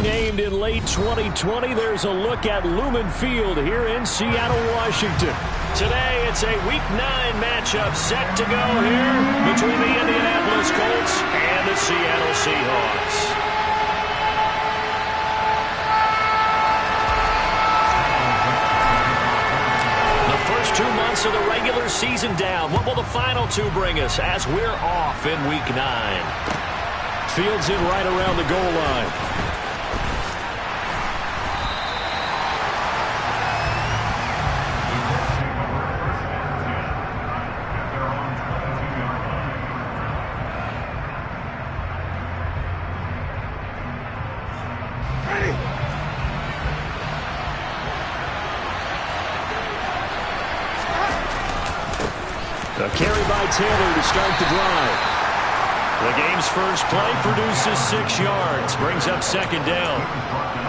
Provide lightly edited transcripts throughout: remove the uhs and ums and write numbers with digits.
renamed in late 2020, there's a look at Lumen Field here in Seattle, Washington. Today, it's a Week 9 matchup set to go here between the Indianapolis Colts and the Seattle Seahawks. The first 2 months of the regular season down. What will the final 2 bring us as we're off in Week 9? Fields in right around the goal line. A carry by Taylor to start the drive. The game's first play produces 6 yards, brings up second down.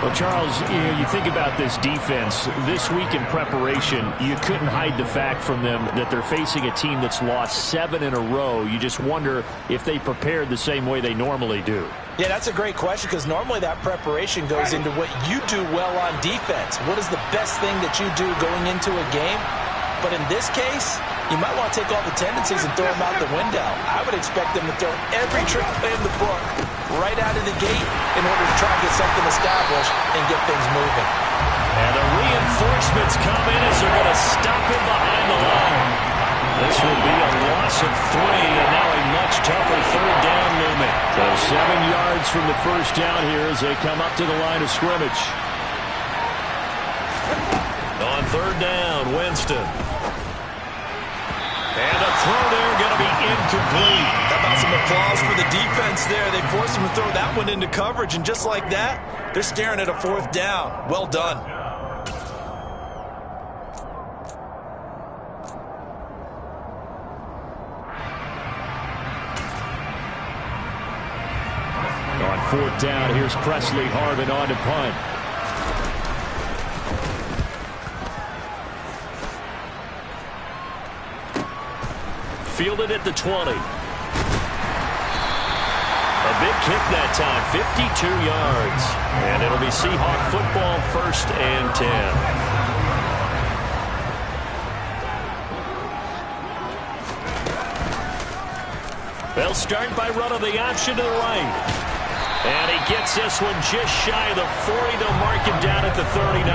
Well, Charles, you think about this defense. This week in preparation, you couldn't hide the fact from them that they're facing a team that's lost 7 in a row. You just wonder if they prepared the same way they normally do. Yeah, that's a great question because normally that preparation goes into what you do well on defense. What is the best thing that you do going into a game? But in this case, you might want to take all the tendencies and throw them out the window. I would expect them to throw every trick play in the book right out of the gate in order to try to get something established and get things moving. And the reinforcements come in as they're going to stop him behind the line. This will be a loss of 3, and now a much tougher third down movement. So 7 yards from the first down here as they come up to the line of scrimmage. On third down, Winston. And a throw there going to be incomplete. How about some applause for the defense there? They forced him to throw that one into coverage, and just like that, they're staring at a 4th down. Well done. On 4th down, here's Presley Harvin on to punt. Fielded at the 20. A big kick that time, 52 yards. And it'll be Seahawk football, 1st and 10. They'll start by running the option to the right. And he gets this one just shy of the 40. They'll mark him down at the 39.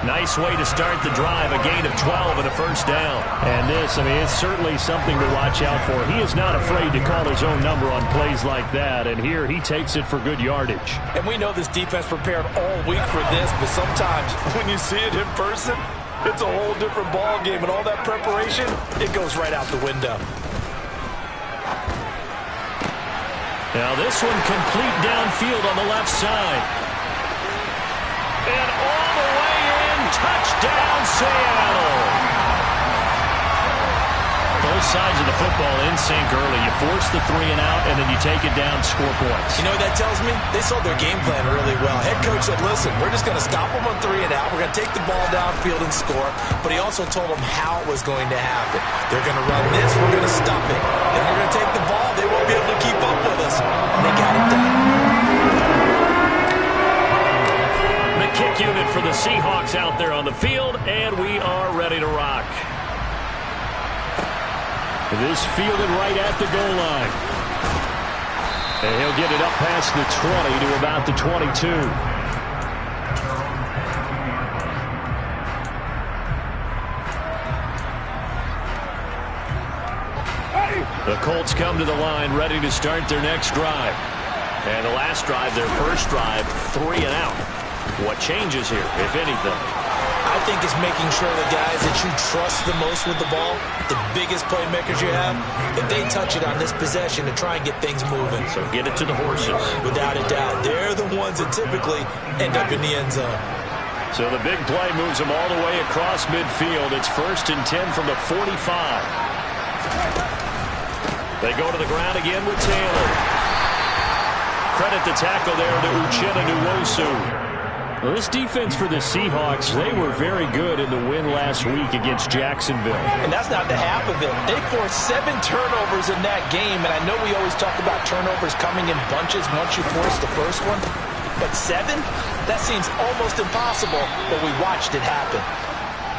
Nice way to start the drive, a gain of 12 and a 1st down. And this, it's certainly something to watch out for. He is not afraid to call his own number on plays like that, and here he takes it for good yardage. And we know this defense prepared all week for this, but sometimes when you see it in person, it's a whole different ball game, and all that preparation, it goes right out the window. Now this one complete downfield on the left side. And all the way in, touchdown Seattle. Both sides of the football in sync early. You force the 3 and out, and then you take it down, score points. You know what that tells me? They saw their game plan really well. Head coach said, listen, we're just going to stop them on 3 and out. We're going to take the ball downfield and score. But he also told them how it was going to happen. They're going to run this. We're going to stop it. Then we're going to take the ball. They won't be able to keep up with us. And they got it done. The kick unit for the Seahawks out there on the field, and we are ready to rock. This fielded right at the goal line. And he'll get it up past the 20 to about the 22. The Colts come to the line ready to start their next drive. And the last drive, their first drive, 3 and out. What changes here, if anything? I think it's making sure the guys that you trust the most with the ball, the biggest playmakers you have, that they touch it on this possession to try and get things moving. So get it to the horses. Without a doubt. They're the ones that typically end up in the end zone. So the big play moves them all the way across midfield. It's 1st and 10 from the 45. They go to the ground again with Taylor. Credit the tackle there to Uchenna Nwosu. Well, this defense for the Seahawks, they were very good in the win last week against Jacksonville. And that's not the half of it. They forced 7 turnovers in that game, and I know we always talk about turnovers coming in bunches once you force the first one. But 7? That seems almost impossible, but we watched it happen.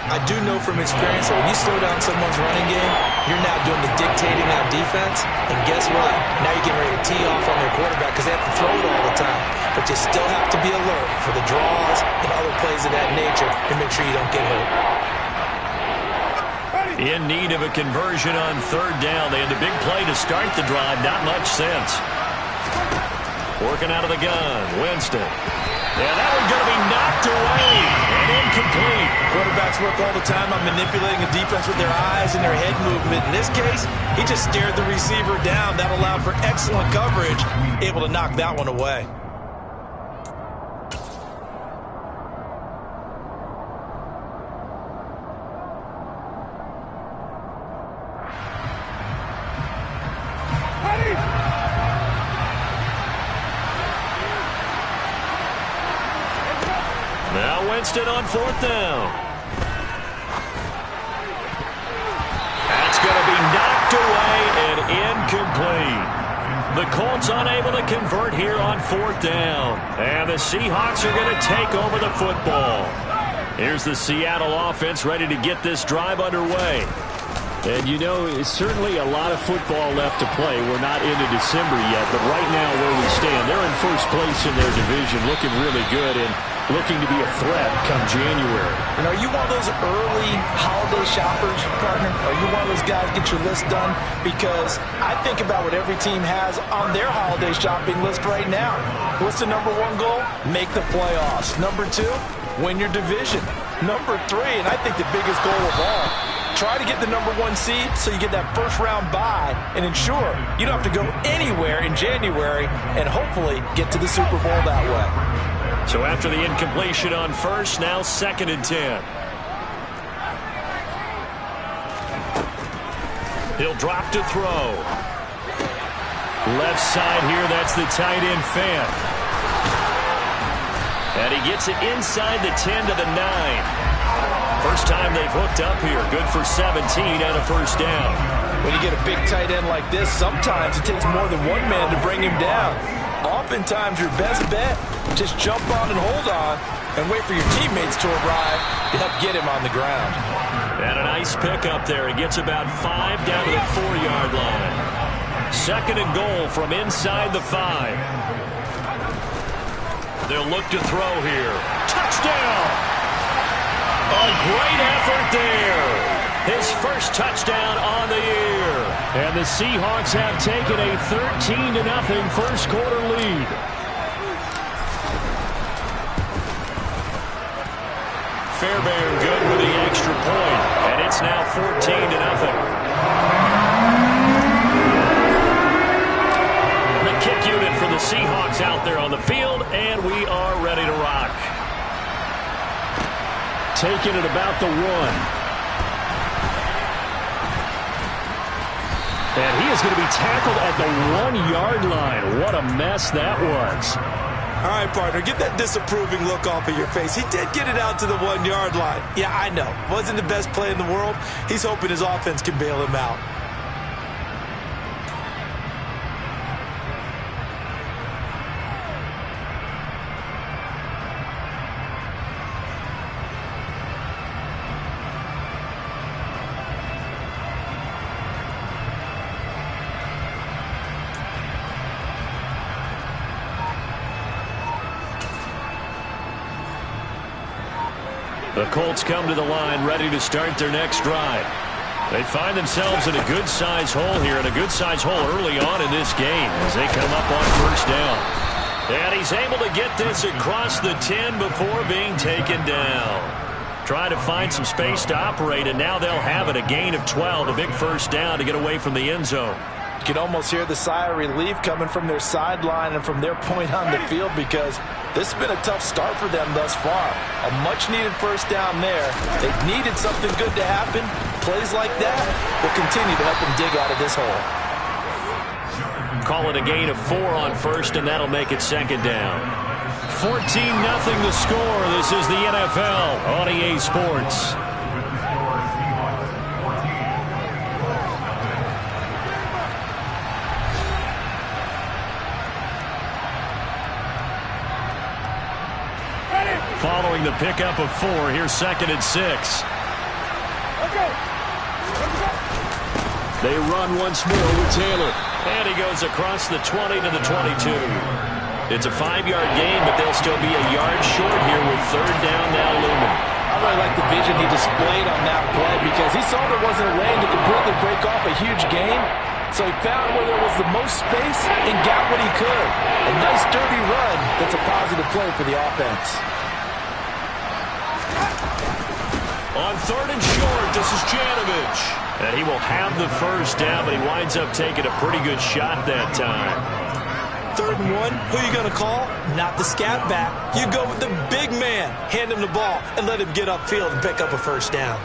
I do know from experience that when you slow down someone's running game, you're now doing the dictating on defense. And guess what? Now you're getting ready to tee off on their quarterback because they have to throw it all the time. But you still have to be alert for the draws and other plays of that nature to make sure you don't get hurt. In need of a conversion on 3rd down. They had a big play to start the drive. Not much sense. Working out of the gun. Winston. Yeah, that one's going to be knocked away and incomplete. Quarterbacks work all the time on manipulating a defense with their eyes and their head movement. In this case, he just stared the receiver down. That allowed for excellent coverage, able to knock that one away. Now Winston on 4th down. That's going to be knocked away and incomplete. The Colts unable to convert here on 4th down. And the Seahawks are going to take over the football. Here's the Seattle offense ready to get this drive underway. And, you know, it's certainly a lot of football left to play. We're not into December yet, but right now where we stand, they're in first place in their division, looking really good and looking to be a threat come January. And are you one of those early holiday shoppers, partner? Are you one of those guys get your list done? Because I think about what every team has on their holiday shopping list right now. What's the #1 goal? Make the playoffs. #2, win your division. #3, and I think the biggest goal of all, try to get the #1 seed so you get that first-round bye and ensure you don't have to go anywhere in January and hopefully get to the Super Bowl that way. So after the incompletion on 1st, now 2nd and 10. He'll drop to throw. Left side here, that's the tight end Fant. And he gets it inside the 10 to the 9. First time they've hooked up here. Good for 17 and a first down. When you get a big tight end like this, sometimes it takes more than one man to bring him down. Oftentimes, your best bet, just jump on and hold on and wait for your teammates to arrive to help get him on the ground. And a nice pick up there. He gets about 5 down to the 4-yard line. 2nd and goal from inside the 5. They'll look to throw here. Touchdown! A great effort there. His first touchdown on the year. And the Seahawks have taken a 13-0 first quarter lead. Fairbairn good with the extra point. And it's now 14-0. The kick unit for the Seahawks out there on the field, and we are ready to rock. Taking it about the 1. And he is going to be tackled at the 1-yard line. What a mess that was. All right, partner, get that disapproving look off of your face. He did get it out to the 1-yard line. Yeah, I know. Wasn't the best play in the world. He's hoping his offense can bail him out. The Colts come to the line ready to start their next drive. They find themselves in a good-sized hole here, and a good-sized hole early on in this game as they come up on first down. And he's able to get this across the 10 before being taken down. Try to find some space to operate, and now they'll have it. A gain of 12, a big first down to get away from the end zone. You can almost hear the sigh of relief coming from their sideline and from their point on the field because this has been a tough start for them thus far. A much-needed first down there. They've needed something good to happen. Plays like that will continue to help them dig out of this hole. Call it a gain of 4 on first, and that'll make it second down. 14-0 the score. This is the NFL on EA Sports. following the pickup of 4. Here's 2nd and 6. They run once more with Taylor. And he goes across the 20 to the 22. It's a 5-yard gain, but they'll still be a yard short here with 3rd down now looming. I really like the vision he displayed on that play because he saw there wasn't a lane to completely break off a huge gain. So he found where there was the most space and got what he could. A nice, dirty run that's a positive play for the offense. On 3rd and short, this is Janovich. And he will have the 1st down, but he winds up taking a pretty good shot that time. 3rd and 1, who you going to call? Not the scat back. You go with the big man. Hand him the ball and let him get upfield and pick up a 1st down.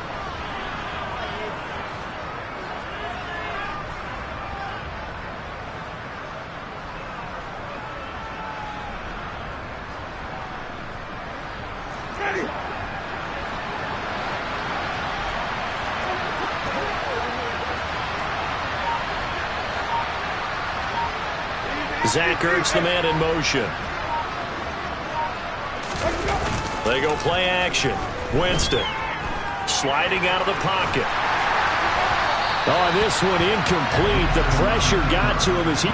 Zach Ertz, the man in motion. They go play action. Winston sliding out of the pocket. Oh, this one incomplete. The pressure got to him as he...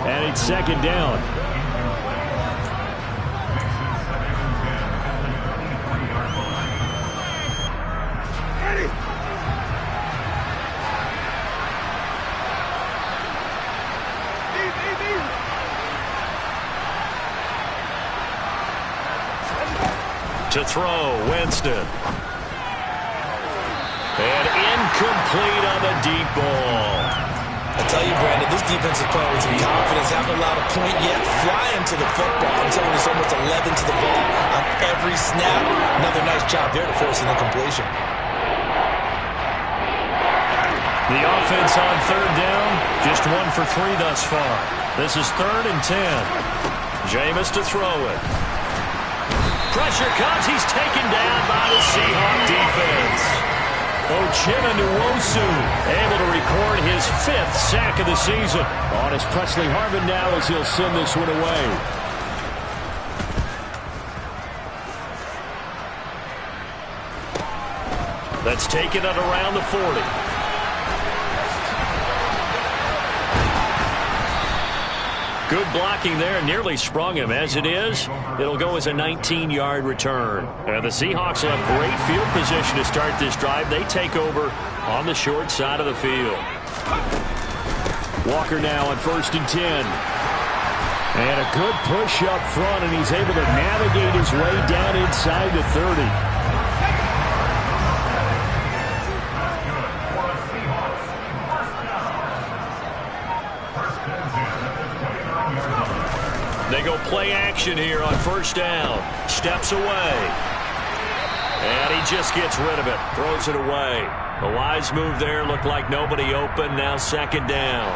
And it's 2nd down. To throw, Winston. And incomplete on the deep ball. I tell you, Brandon, this defense is playing with some confidence. Haven't allowed a point yet. Flying to the football. I'm telling you, it's almost 11 to the ball on every snap. Another nice job there to force an incompletion. The offense on 3rd down, just 1 for 3 thus far. This is 3rd and 10. Jameis to throw it. Pressure comes. He's taken down by the Seahawks defense. Uchenna Nwosu able to record his 5th sack of the season. On his Presley Harvin now as he'll send this one away. That's taken at around the 40. Good blocking there, nearly sprung him. As it is, it'll go as a 19-yard return. And the Seahawks will have great field position to start this drive. They take over on the short side of the field. Walker now on 1st and 10. And a good push up front, and he's able to navigate his way down inside the 30. They go play action here on 1st down. Steps away. And he just gets rid of it. Throws it away. A wise move there. Looked like nobody open. Now 2nd down.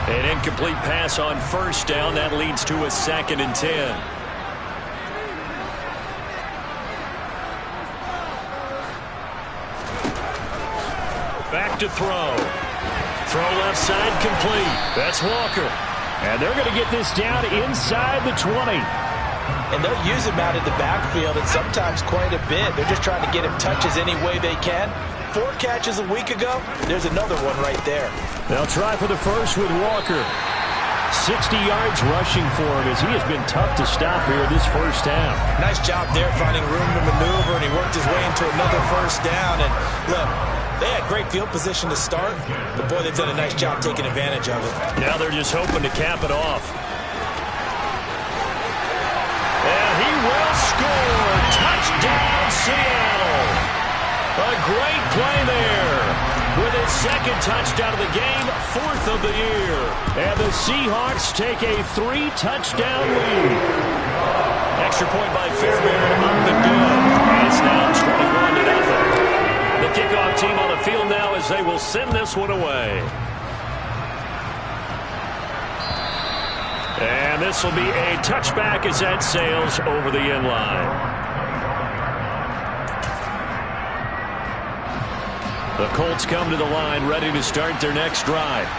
An incomplete pass on 1st down. That leads to a 2nd and 10. Back to throw. Throw left side complete. That's Walker. And they're going to get this down inside the 20. And they'll use him out in the backfield, and sometimes quite a bit. They're just trying to get him touches any way they can. 4 catches a week ago. There's another one right there. They'll try for the 1st with Walker. 60 yards rushing for him as he has been tough to stop here this 1st half. Nice job there finding room to maneuver, and he worked his way into another 1st down. And look, they had great field position to start, but boy, they've done a nice job taking advantage of it. Now they're just hoping to cap it off. And he will score. Touchdown, Seattle. A great play there. With his 2nd touchdown of the game, 4th of the year. And the Seahawks take a 3-touchdown lead. extra point by Fairbairn, up and good. And it's now 21-0. The kickoff team on the field now as they will send this one away. And this will be a touchback as that sails over the end line. The Colts come to the line ready to start their next drive.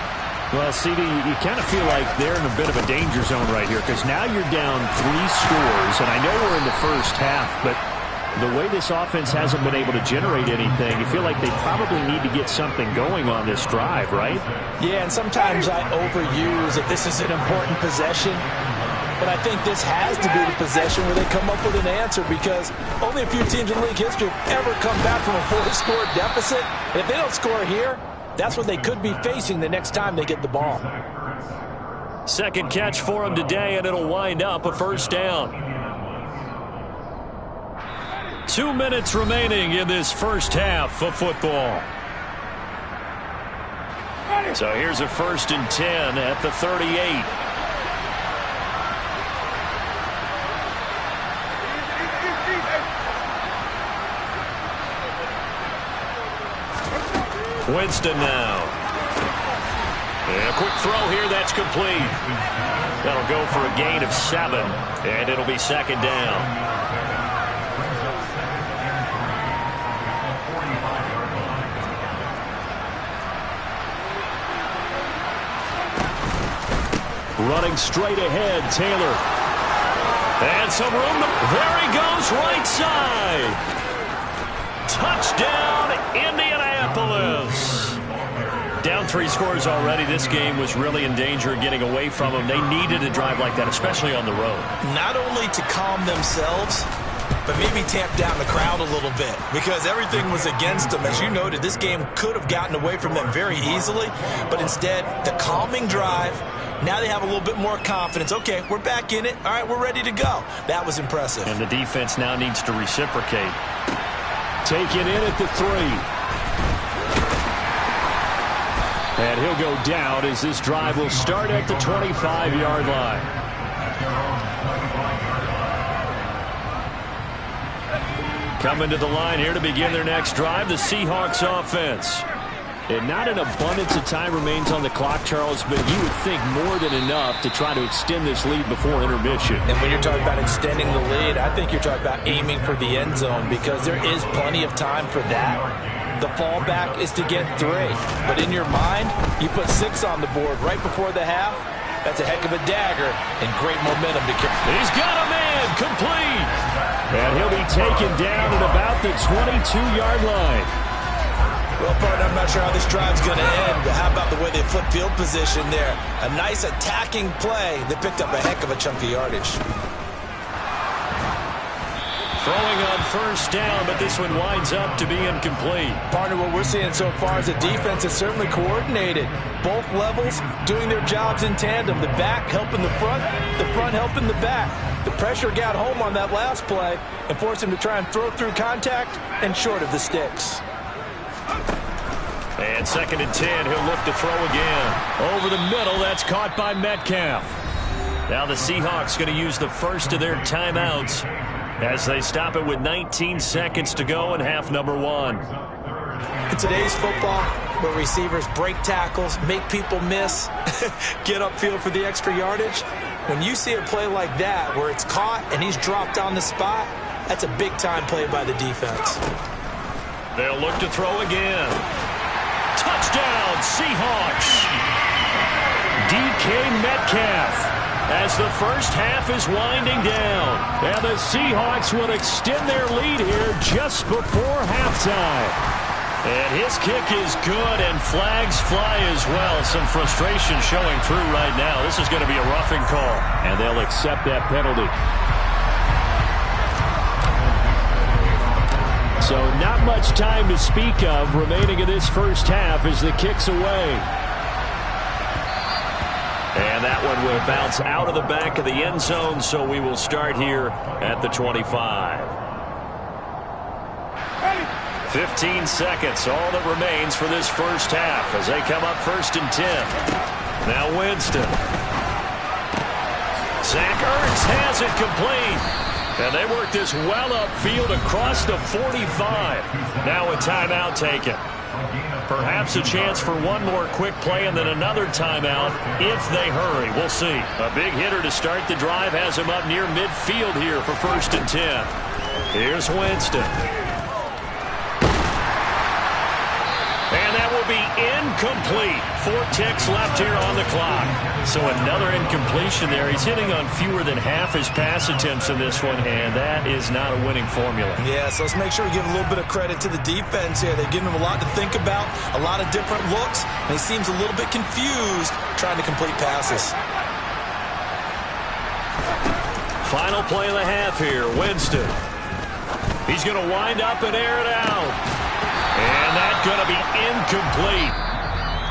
Well, CD, you kind of feel like they're in a bit of a danger zone right here because now you're down 3 scores, and I know we're in the first half, but the way this offense hasn't been able to generate anything, you feel like they probably need to get something going on this drive, right? Yeah, and sometimes I overuse that this is an important possession, but I think this has to be the possession where they come up with an answer because only a few teams in league history have ever come back from a 4-score deficit. And if they don't score here, that's what they could be facing the next time they get the ball. Second catch for him today, and it'll wind up a first down. 2 minutes remaining in this first half of football. So here's a 1st and 10 at the 38. Winston now. And a quick throw here, that's complete. That'll go for a gain of 7, and it'll be second down. Running straight ahead, Taylor. And some room. There he goes, right side. Touchdown, Indianapolis. Down 3 scores already. This game was really in danger of getting away from them. They needed a drive like that, especially on the road. Not only to calm themselves, but maybe tamp down the crowd a little bit because everything was against them. As you noted, this game could have gotten away from them very easily, but instead, the calming drive. Now they have a little bit more confidence. Okay, we're back in it. All right, we're ready to go. That was impressive. And the defense now needs to reciprocate. Taken in at the 3. And he'll go down as this drive will start at the 25-yard line. Coming to the line here to begin their next drive, the Seahawks offense. And not an abundance of time remains on the clock, Charles, but you would think more than enough to try to extend this lead before intermission. And when you're talking about extending the lead, I think you're talking about aiming for the end zone because there is plenty of time for that. The fallback is to get 3. But in your mind, you put 6 on the board right before the half. That's a heck of a dagger and great momentum to carry. He's got a man complete. And he'll be taken down at about the 22-yard line. Well, partner, I'm not sure how this drive's going to end, but how about the way they flip field position there? A nice attacking play that picked up a heck of a chunk of yardage. Throwing on first down, but this one winds up to be incomplete. Partner, what we're seeing so far is the defense is certainly coordinated. Both levels doing their jobs in tandem. The back helping the front helping the back. The pressure got home on that last play and forced him to try and throw through contact and short of the sticks. And 2nd and 10, he'll look to throw again. Over the middle, that's caught by Metcalf. Now the Seahawks going to use the first of their timeouts as they stop it with 19 seconds to go in half number 1. In today's football, where receivers break tackles, make people miss, get upfield for the extra yardage, when you see a play like that where it's caught and he's dropped on the spot, that's a big-time play by the defense. They'll look to throw again. Touchdown, Seahawks. DK Metcalf as the first half is winding down. And the Seahawks will extend their lead here just before halftime. And his kick is good, and flags fly as well. Some frustration showing through right now. This is going to be a roughing call. And they'll accept that penalty. So not much time to speak of remaining in this first half as the kick's away. And that one will bounce out of the back of the end zone, so we will start here at the 25. 15 seconds, all that remains for this first half as they come up 1st and 10. Now Winston. Zach Ertz has it complete. And they work this well upfield across the 45. Now a timeout taken. Perhaps a chance for one more quick play and then another timeout if they hurry. We'll see. A big hitter to start the drive has him up near midfield here for 1st and 10. Here's Winston. And that will be incomplete. 4 ticks left here on the clock. So another incompletion there. He's hitting on fewer than half his pass attempts in this one, and that is not a winning formula. Yeah, so let's make sure we give a little bit of credit to the defense here. They're giving him a lot to think about, a lot of different looks, and he seems a little bit confused trying to complete passes. Final play of the half here, Winston. He's going to wind up and air it out. And that's going to be incomplete.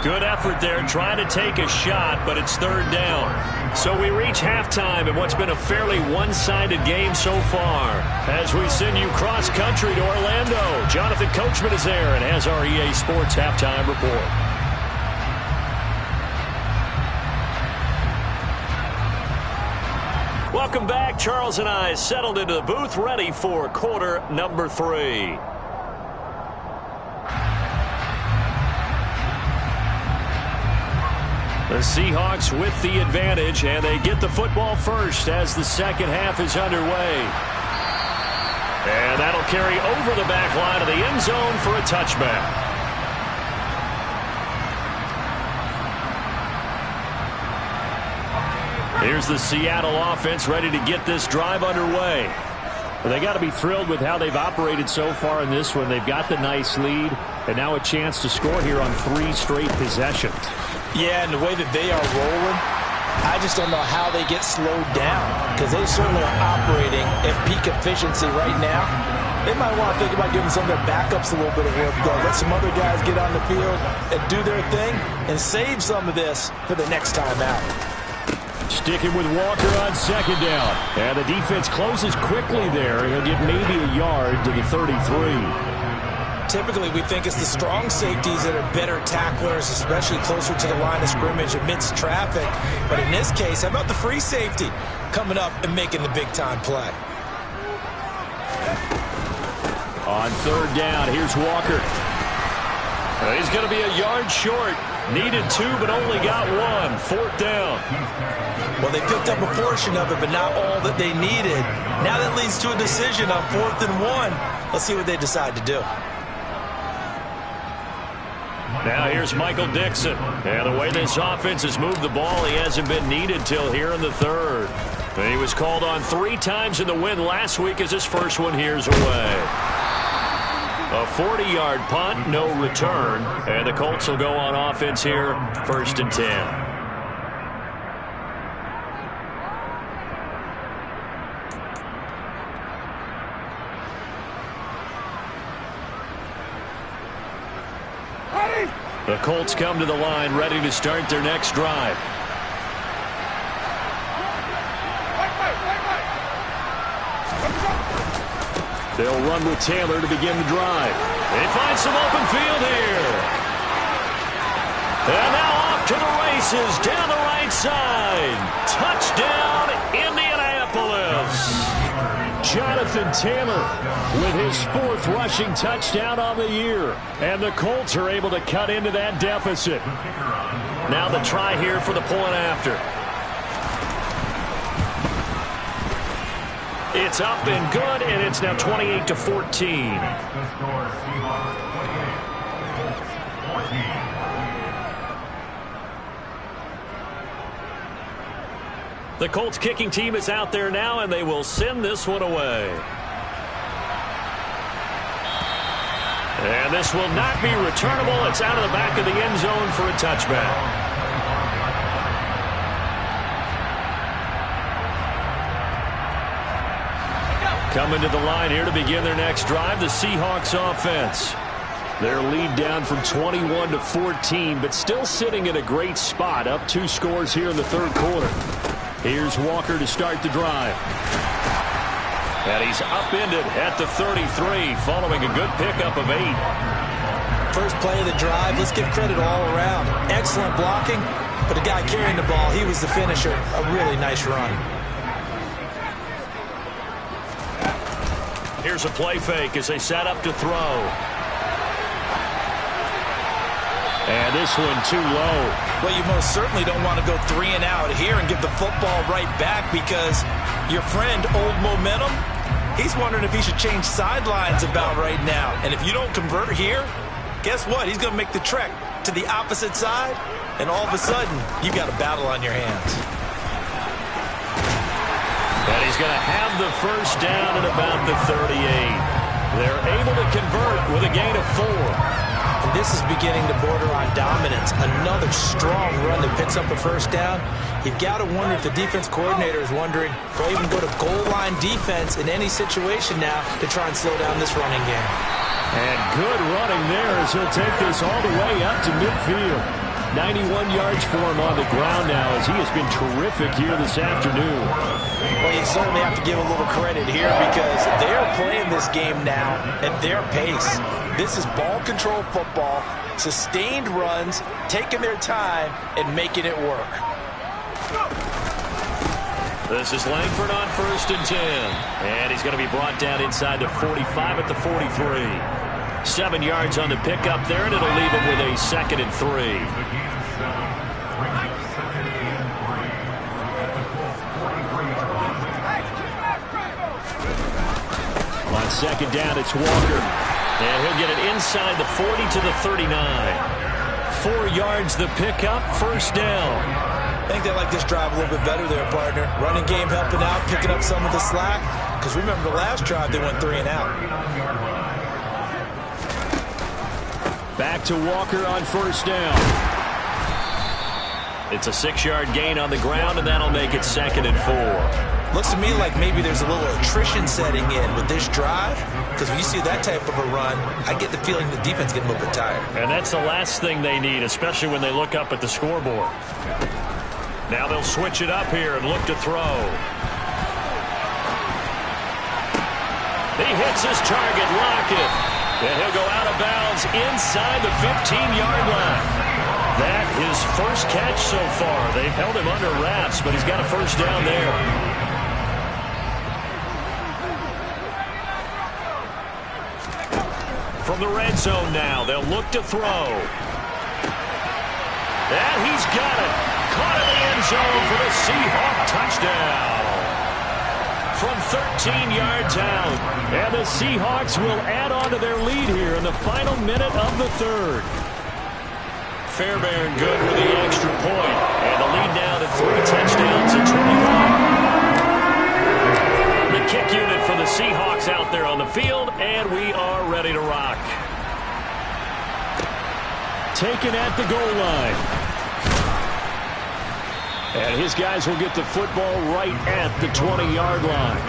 Good effort there trying to take a shot, but it's 3rd down. So we reach halftime in what's been a fairly one-sided game so far. As we send you cross-country to Orlando, Jonathan Coachman is there and has our EA Sports halftime report. Welcome back. Charles and I settled into the booth, ready for quarter number 3. The Seahawks with the advantage, and they get the football first as the second half is underway. And that'll carry over the back line of the end zone for a touchback. Here's the Seattle offense ready to get this drive underway. Well, they got to be thrilled with how they've operated so far in this one. They've got the nice lead, and now a chance to score here on 3 straight possessions. Yeah, and the way that they are rolling, I just don't know how they get slowed down, because they certainly are operating at peak efficiency right now. They might want to think about giving some of their backups a little bit of work, though. Let some other guys get on the field and do their thing and save some of this for the next time out. Sticking with Walker on 2nd down. And the defense closes quickly there. He'll get maybe a yard to the 33. Typically, we think it's the strong safeties that are better tacklers, especially closer to the line of scrimmage amidst traffic. But in this case, how about the free safety coming up and making the big-time play? On 3rd down, here's Walker. He's going to be a yard short. Needed 2, but only got 1. 4th down. Well, they picked up a portion of it, but not all that they needed. Now that leads to a decision on 4th and 1. Let's see what they decide to do. Now here's Michael Dixon. And the way this offense has moved the ball, he hasn't been needed till here in the 3rd. And he was called on 3 times in the win last week as his first one here's away. A 40-yard punt, no return. And the Colts will go on offense here, 1st and 10. The Colts come to the line ready to start their next drive. They'll run with Taylor to begin the drive. They find some open field here. And now off to the races down the right side. Touchdown, Indianapolis. Jonathan Taylor with his 4th rushing touchdown on the year. And the Colts are able to cut into that deficit. Now the try here for the point after. It's up and good, and it's now 28-14. The Colts kicking team is out there now, and they will send this one away. And this will not be returnable. It's out of the back of the end zone for a touchback. Coming to the line here to begin their next drive, the Seahawks offense. Their lead down from 21-14, but still sitting in a great spot, up 2 scores here in the 3rd quarter. Here's Walker to start the drive. And he's upended at the 33, following a good pickup of 8. First play of the drive, let's give credit all around. Excellent blocking, but the guy carrying the ball, he was the finisher. A really nice run. Here's a play fake as they set up to throw. And this one too low. Well, you most certainly don't want to go 3 and out here and give the football right back, because your friend, Old Momentum, he's wondering if he should change sidelines about right now. And if you don't convert here, guess what? He's going to make the trek to the opposite side, and all of a sudden, you've got a battle on your hands. And he's going to have the first down at about the 38. They're able to convert with a gain of 4. And this is beginning to border on dominance. Another strong run that picks up a first down. You've got to wonder if the defense coordinator is wondering if they'll even go to goal line defense in any situation now to try and slow down this running game. And good running there as he'll take this all the way up to midfield. 91 yards for him on the ground now as he has been terrific here this afternoon. Well, you certainly have to give a little credit here because they're playing this game now at their pace. This is ball control football, sustained runs, taking their time, and making it work. This is Langford on 1st and 10. And he's going to be brought down inside the 45 at the 43. 7 yards on the pickup there, and it'll leave him with a 2nd and 3. On 2nd down, it's Walker. And he'll get it inside the 40 to the 39. 4 yards the pickup, 1st down. I think they like this drive a little bit better there, partner. Running game helping out, picking up some of the slack. Because remember the last drive, they went 3 and out. Back to Walker on 1st down. It's a 6-yard gain on the ground, and that'll make it 2nd and 4. Looks to me like maybe there's a little attrition setting in with this drive. Because when you see that type of a run, I get the feeling the defense getting a little bit tired. And that's the last thing they need, especially when they look up at the scoreboard. Now they'll switch it up here and look to throw. He hits his target, Lockett. And he'll go out of bounds inside the 15-yard line. That his first catch so far. They've held him under wraps, but he's got a first down there. From the red zone now, they'll look to throw. And he's got it. Caught in the end zone for the Seahawk touchdown. From 13 yards out. And the Seahawks will add on to their lead here in the final minute of the 3rd. Fairbairn good with the extra point. And the lead now to 3 touchdowns and 21. The kick unit for the Seahawks out there on the field, and we are ready to rock. Taken at the goal line. And his guys will get the football right at the 20-yard line.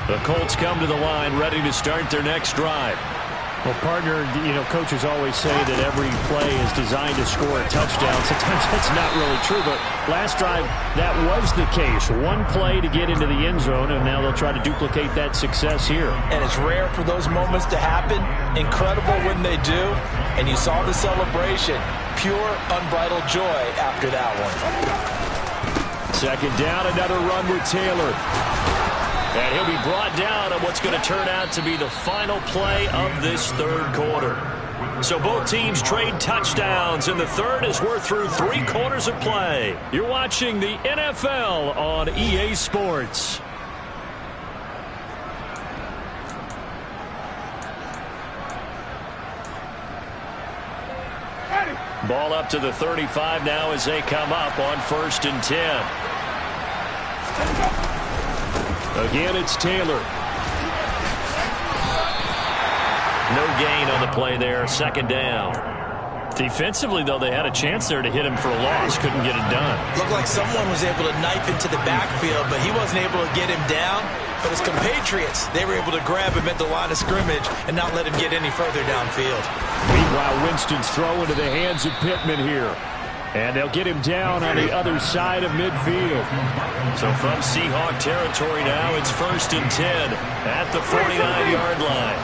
The Colts come to the line ready to start their next drive. Well, partner, coaches always say that every play is designed to score a touchdown. Sometimes that's not really true, but last drive, that was the case. One play to get into the end zone, and now they'll try to duplicate that success here. And it's rare for those moments to happen. Incredible when they do. And you saw the celebration. Pure, unbridled joy after that one. 2nd down, another run with Taylor. And he'll be brought down on what's going to turn out to be the final play of this 3rd quarter. So both teams trade touchdowns in the 3rd as we're through 3 quarters of play. You're watching the NFL on EA Sports. Ball up to the 35 now as they come up on 1st and 10. Again, it's Taylor. No gain on the play there, 2nd down. Defensively, though, they had a chance there to hit him for a loss. Couldn't get it done. Looked like someone was able to knife into the backfield, but he wasn't able to get him down. But his compatriots, they were able to grab him at the line of scrimmage and not let him get any further downfield. Meanwhile, Winston's throw into the hands of Pittman here. And they'll get him down on the other side of midfield. So from Seahawk territory now, it's 1st and 10 at the 49-yard line.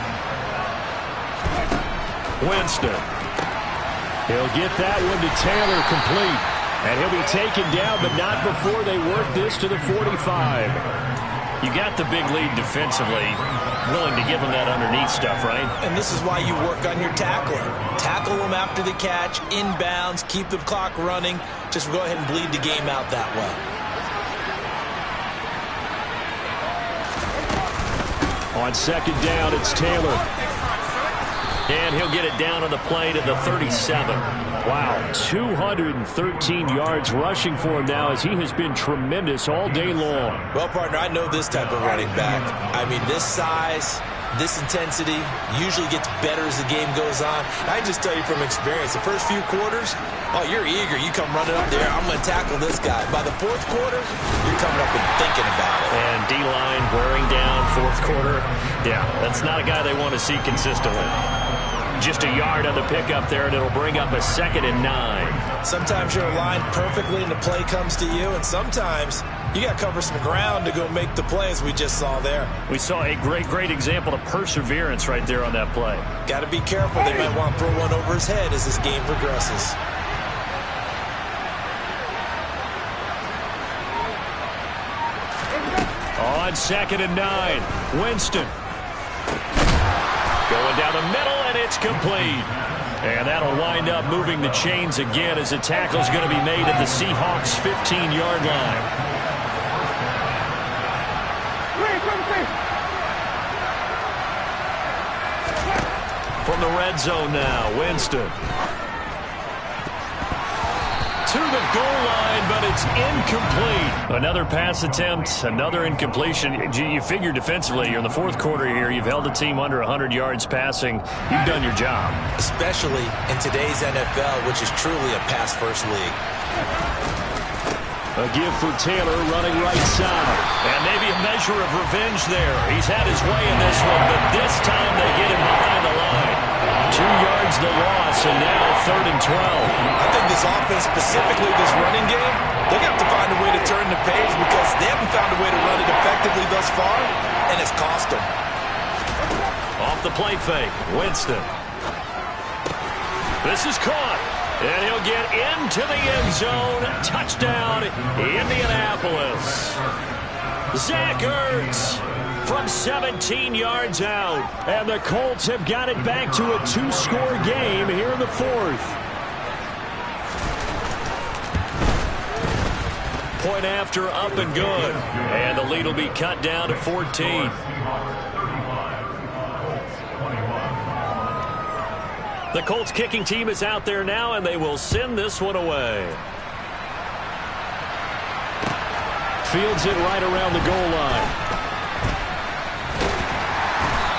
Winston. He'll get that one to Taylor complete. And he'll be taken down, but not before they work this to the 45. You got the big lead defensively. Willing to give them that underneath stuff, right? And this is why you work on your tackling. Tackle them after the catch, inbounds, keep the clock running. Just go ahead and bleed the game out that way. On 2nd down, it's Taylor. And he'll get it down on the play to the 37. Wow, 213 yards rushing for him now as he has been tremendous all day long. Well, partner, I know this type of running back. I mean, this size, this intensity usually gets better as the game goes on. I just tell you from experience, the first few quarters, oh, you're eager. You come running up there, I'm going to tackle this guy. By the 4th quarter, you're coming up and thinking about it. And D-line wearing down 4th quarter. Yeah, that's not a guy they want to see consistently. Just a yard on the pickup there, and it'll bring up a 2nd and 9. Sometimes you're aligned perfectly and the play comes to you, and sometimes you got to cover some ground to go make the play, as we just saw there. We saw a great example of perseverance right there on that play. Got to be careful. They might want to throw one over his head as this game progresses. On 2nd and 9, Winston. Going down the middle, and it's complete. And that'll wind up moving the chains again as the tackle's going to be made at the Seahawks' 15-yard line. From the red zone now, Winston. To the goal line, but it's incomplete. Another pass attempt, another incompletion. You figure defensively, you're in the 4th quarter here. You've held the team under 100 yards passing. You've done your job. Especially in today's NFL, which is truly a pass-first league. A give for Taylor running right side. And maybe a measure of revenge there. He's had his way in this one, but this time they get him behind the line. 2 yards the loss, and now 3rd and 12. I think this offense, specifically this running game, they're going to have to find a way to turn the page because they haven't found a way to run it effectively thus far, and it's cost them. Off the play fake, Winston. This is caught, and he'll get into the end zone. Touchdown, Indianapolis. Zach Ertz from 17 yards out. And the Colts have got it back to a 2-score game here in the 4th. Point after, up and good. And the lead will be cut down to 14. The Colts kicking team is out there now, and they will send this one away. Fields it right around the goal line.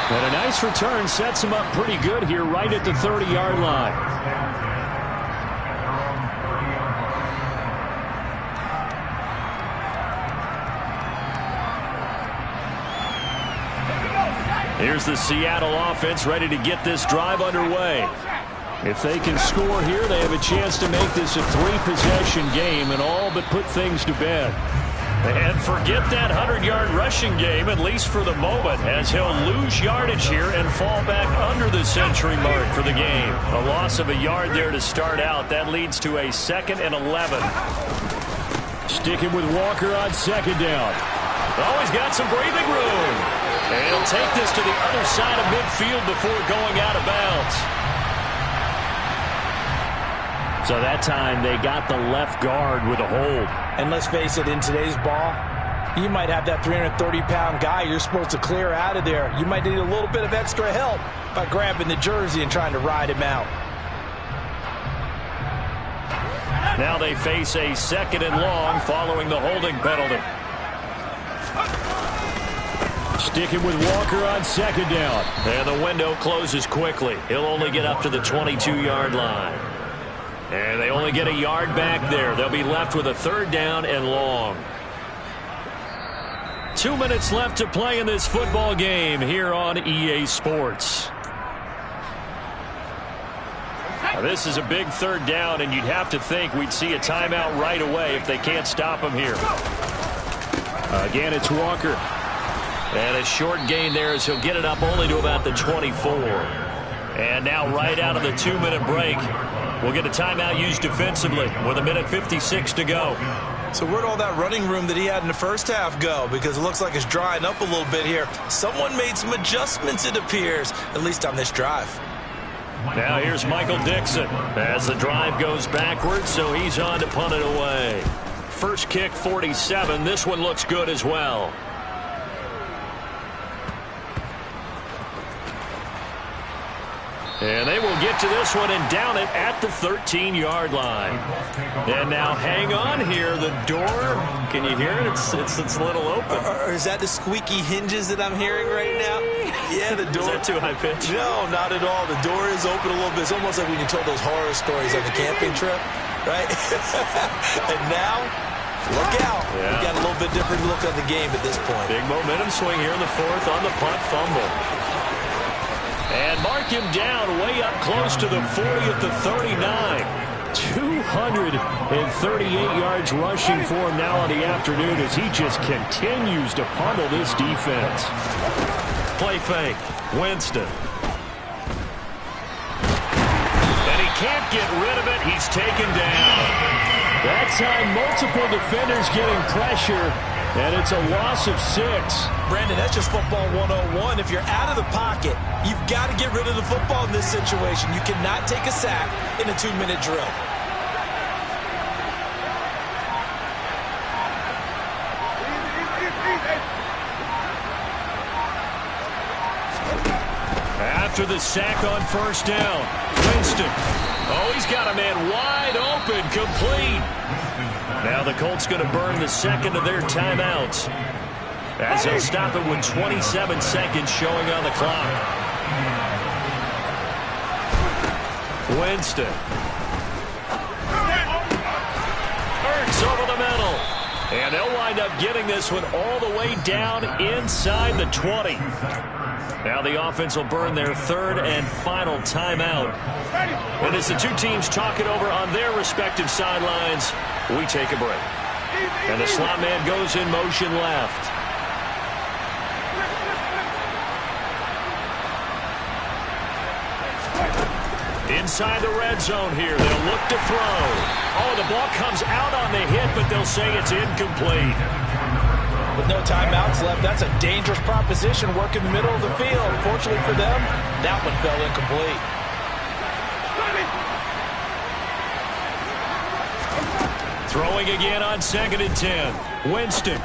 And a nice return sets him up pretty good here right at the 30-yard line. Here's the Seattle offense ready to get this drive underway. If they can score here, they have a chance to make this a 3-possession game and all but put things to bed. And forget that 100-yard rushing game, at least for the moment, as he'll lose yardage here and fall back under the century mark for the game. A loss of a yard there to start out. That leads to a 2nd and 11. Sticking with Walker on 2nd down. Oh, he's got some breathing room. And he'll take this to the other side of midfield before going out of bounds. So that time they got the left guard with a hold. And let's face it, in today's ball, you might have that 330-pound guy you're supposed to clear out of there. You might need a little bit of extra help by grabbing the jersey and trying to ride him out. Now they face a 2nd and long following the holding penalty. Sticking with Walker on 2nd down. And the window closes quickly. He'll only get up to the 22-yard line. And they only get a yard back there. They'll be left with a 3rd down and long. 2 minutes left to play in this football game here on EA Sports. Now, this is a big third down, and you'd have to think we'd see a timeout right away if they can't stop him here. Again, it's Walker. And a short gain there as he'll get it up only to about the 24. And now right out of the 2-minute break, we'll get a timeout used defensively with 1:56 to go. So where'd all that running room that he had in the first half go? Because it looks like it's drying up a little bit here. Someone made some adjustments, it appears, at least on this drive. Now here's Michael Dixon as the drive goes backwards, so he's on to punt it away. First kick, 47. This one looks good as well. And they will get to this one and down it at the 13-yard line. And now hang on here. The door, can you hear it? It's a little open. Or is that the squeaky hinges that I'm hearing right now? Yeah, the door. Is that too high pitch? No, not at all. The door is open a little bit. It's almost like when you told those horror stories on the camping trip, right? And now, look out. Yeah. We got a little bit different look on the game at this point. Big momentum swing here in the fourth on the punt fumble. And mark him down way up close to the 40 at the 39. 238 yards rushing for him now on the afternoon as he just continues to pummel this defense. Play fake. Winston. And he can't get rid of it. He's taken down. That time, multiple defenders getting pressure, and it's a loss of 6. Brandon, that's just football 101. If you're out of the pocket, you've got to get rid of the football in this situation. You cannot take a sack in a 2-minute drill. After the sack on first down, Winston. Oh, he's got a man wide open, complete. Now the Colts going to burn the second of their timeouts as they'll stop it with 27 seconds showing on the clock. Winston. Hurts over the middle. And they'll wind up getting this one all the way down inside the 20. Now the offense will burn their third and final timeout. And as the two teams talk it over on their respective sidelines, we take a break. And the slot man goes in motion left. Inside the red zone here. They'll look to throw. Oh, the ball comes out on the hit, but they'll say it's incomplete. With no timeouts left, that's a dangerous proposition. Work in the middle of the field. Fortunately for them, that one fell incomplete. Throwing again on 2nd and 10. Winston.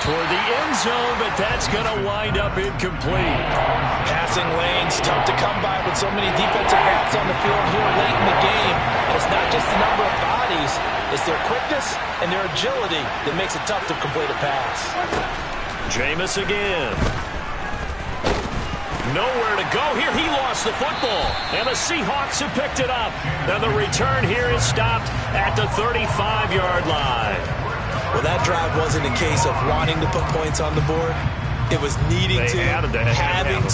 Toward the end zone, but that's going to wind up incomplete. Passing lanes, tough to come by with so many defensive backs on the field here late in the game. And it's not just the number of bodies, it's their quickness and their agility that makes it tough to complete a pass. Jameis again. Nowhere to go here. He lost the football. And the Seahawks have picked it up. Now the return here is stopped at the 35-yard line. Well, that drive wasn't a case of wanting to put points on the board. It was needing to, having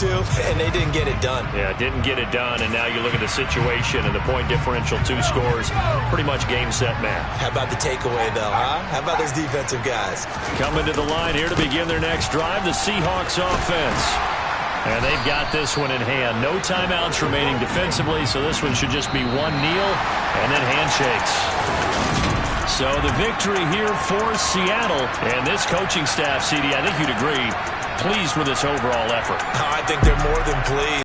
to, and they didn't get it done. Yeah, didn't get it done, and now you look at the situation and the point differential, 2 scores, pretty much game, set, match. How about the takeaway, though, huh? How about those defensive guys? Coming to the line here to begin their next drive, the Seahawks offense. And they've got this one in hand. No timeouts remaining defensively, so this one should just be one kneel and then handshakes. So the victory here for Seattle. And this coaching staff, CD, I think you'd agree, pleased with this overall effort. I think they're more than pleased.